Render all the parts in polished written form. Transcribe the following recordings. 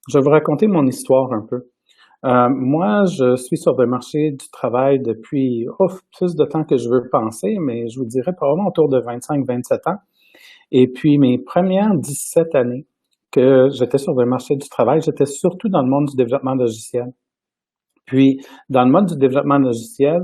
Je vais vous raconter mon histoire un peu. Moi, je suis sur le marché du travail depuis plus de temps que je veux penser, mais je vous dirais probablement autour de 25-27 ans. Et puis, mes premières 17 années que j'étais sur le marché du travail, j'étais surtout dans le monde du développement logiciel. Puis, dans le monde du développement logiciel,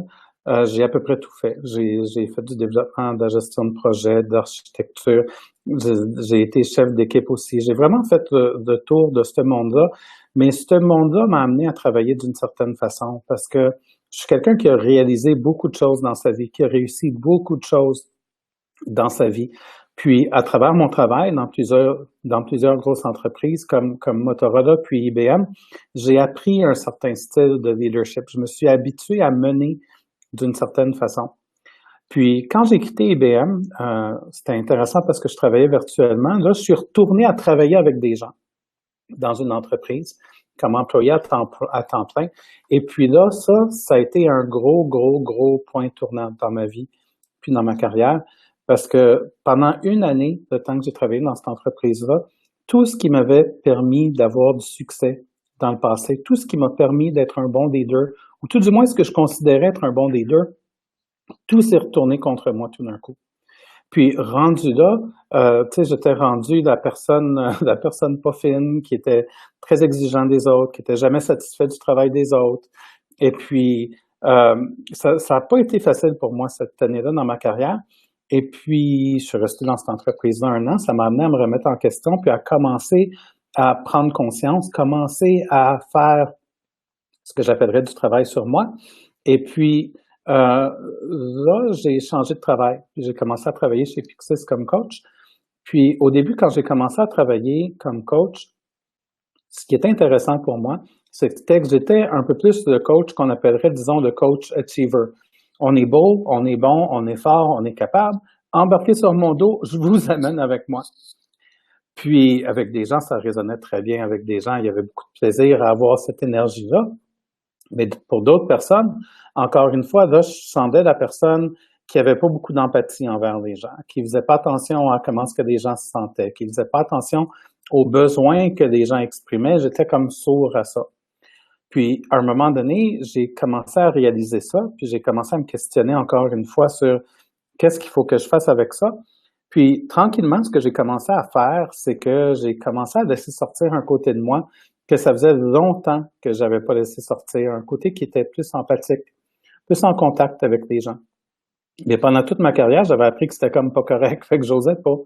j'ai à peu près tout fait. J'ai fait du développement, de la gestion de projet, d'architecture. J'ai été chef d'équipe aussi. J'ai vraiment fait le tour de ce monde-là. Mais ce monde-là m'a amené à travailler d'une certaine façon parce que je suis quelqu'un qui a réalisé beaucoup de choses dans sa vie, qui a réussi beaucoup de choses dans sa vie. Puis, à travers mon travail dans plusieurs grosses entreprises comme Motorola puis IBM, j'ai appris un certain style de leadership. Je me suis habitué à mener d'une certaine façon. Puis, quand j'ai quitté IBM, c'était intéressant parce que je travaillais virtuellement. Là, je suis retourné à travailler avec des gens dans une entreprise comme employé à temps plein. Et puis là, ça a été un gros, gros, gros point tournant dans ma vie puis dans ma carrière. Parce que pendant une année, le temps que j'ai travaillé dans cette entreprise-là, tout ce qui m'avait permis d'avoir du succès dans le passé, tout ce qui m'a permis d'être un bon leader, ou tout du moins ce que je considérais être un bon leader, tout s'est retourné contre moi tout d'un coup. Puis rendu là, tu sais, j'étais rendu la personne pas fine, qui était très exigeant des autres, qui était jamais satisfait du travail des autres. Et puis, ça a pas été facile pour moi cette année-là dans ma carrière. Et puis, je suis resté dans cette entreprise-là un an. Ça m'a amené à me remettre en question, puis à commencer à prendre conscience, commencer à faire ce que j'appellerais du travail sur moi. Et puis, là, j'ai changé de travail. J'ai commencé à travailler chez Pixis comme coach. Puis, au début, quand j'ai commencé à travailler comme coach, ce qui était intéressant pour moi, c'était que j'étais un peu plus le coach qu'on appellerait, disons, le coach achiever. On est beau, on est bon, on est fort, on est capable. Embarquez sur mon dos, je vous amène avec moi. Puis, avec des gens, ça résonnait très bien avec des gens. Il y avait beaucoup de plaisir à avoir cette énergie-là. Mais pour d'autres personnes, encore une fois, là, je sentais la personne qui avait pas beaucoup d'empathie envers les gens, qui faisait pas attention à comment est-ce que les gens se sentaient, qui faisait pas attention aux besoins que les gens exprimaient. J'étais comme sourd à ça. Puis, à un moment donné, j'ai commencé à réaliser ça, puis j'ai commencé à me questionner encore une fois sur qu'est-ce qu'il faut que je fasse avec ça. Puis, tranquillement, ce que j'ai commencé à faire, c'est que j'ai commencé à laisser sortir un côté de moi que ça faisait longtemps que j'avais pas laissé sortir, un côté qui était plus empathique, plus en contact avec les gens. Mais pendant toute ma carrière, j'avais appris que c'était comme pas correct, fait que j'osais pas.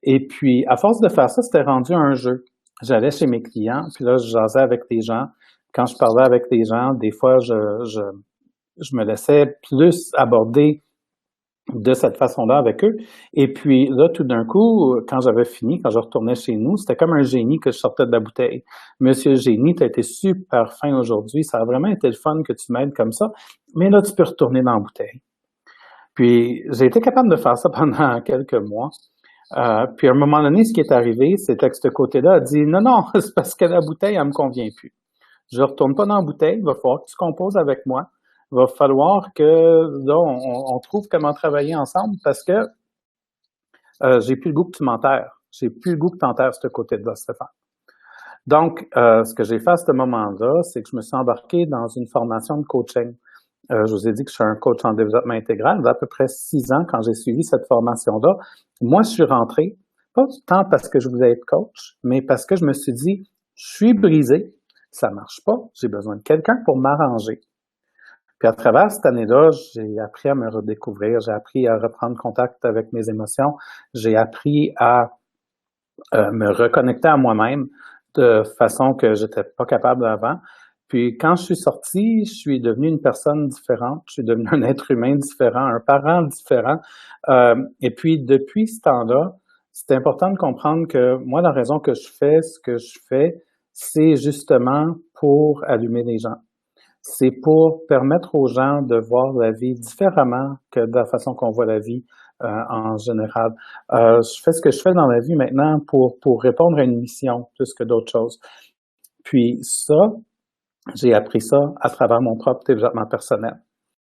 Et puis, à force de faire ça, c'était rendu un jeu. J'allais chez mes clients, puis là, je jasais avec les gens. Quand je parlais avec les gens, des fois, je me laissais plus aborder de cette façon-là avec eux. Et puis là, tout d'un coup, quand j'avais fini, quand je retournais chez nous, c'était comme un génie que je sortais de la bouteille. Monsieur Génie, tu as été super fin aujourd'hui. Ça a vraiment été le fun que tu m'aides comme ça. Mais là, tu peux retourner dans la bouteille. Puis j'ai été capable de faire ça pendant quelques mois. Puis à un moment donné, ce qui est arrivé, c'était que ce côté-là a dit non, non, c'est parce que la bouteille, elle me convient plus. Je retourne pas dans la bouteille, il va falloir que tu composes avec moi. Il va falloir que là, on trouve comment travailler ensemble parce que j'ai plus le goût que tu m'enterres. J'ai plus le goût que tu enterres ce côté-là, Stéphane. Donc, ce que j'ai fait à ce moment-là, c'est que je me suis embarqué dans une formation de coaching. Je vous ai dit que je suis un coach en développement intégral. Il y a à peu près 6 ans, quand j'ai suivi cette formation-là, moi, je suis rentré, pas tant parce que je voulais être coach, mais parce que je me suis dit, je suis brisé, ça marche pas, j'ai besoin de quelqu'un pour m'arranger. Puis à travers cette année-là, j'ai appris à me redécouvrir, j'ai appris à reprendre contact avec mes émotions, j'ai appris à me reconnecter à moi-même de façon que j'étais pas capable avant. Puis quand je suis sorti, je suis devenu une personne différente, je suis devenu un être humain différent, un parent différent. Et puis depuis ce temps-là, c'est important de comprendre que moi, la raison que je fais ce que je fais, c'est justement pour allumer les gens. C'est pour permettre aux gens de voir la vie différemment que de la façon qu'on voit la vie en général. Je fais ce que je fais dans la vie maintenant pour répondre à une mission plus que d'autres choses. Puis ça, j'ai appris ça à travers mon propre développement personnel.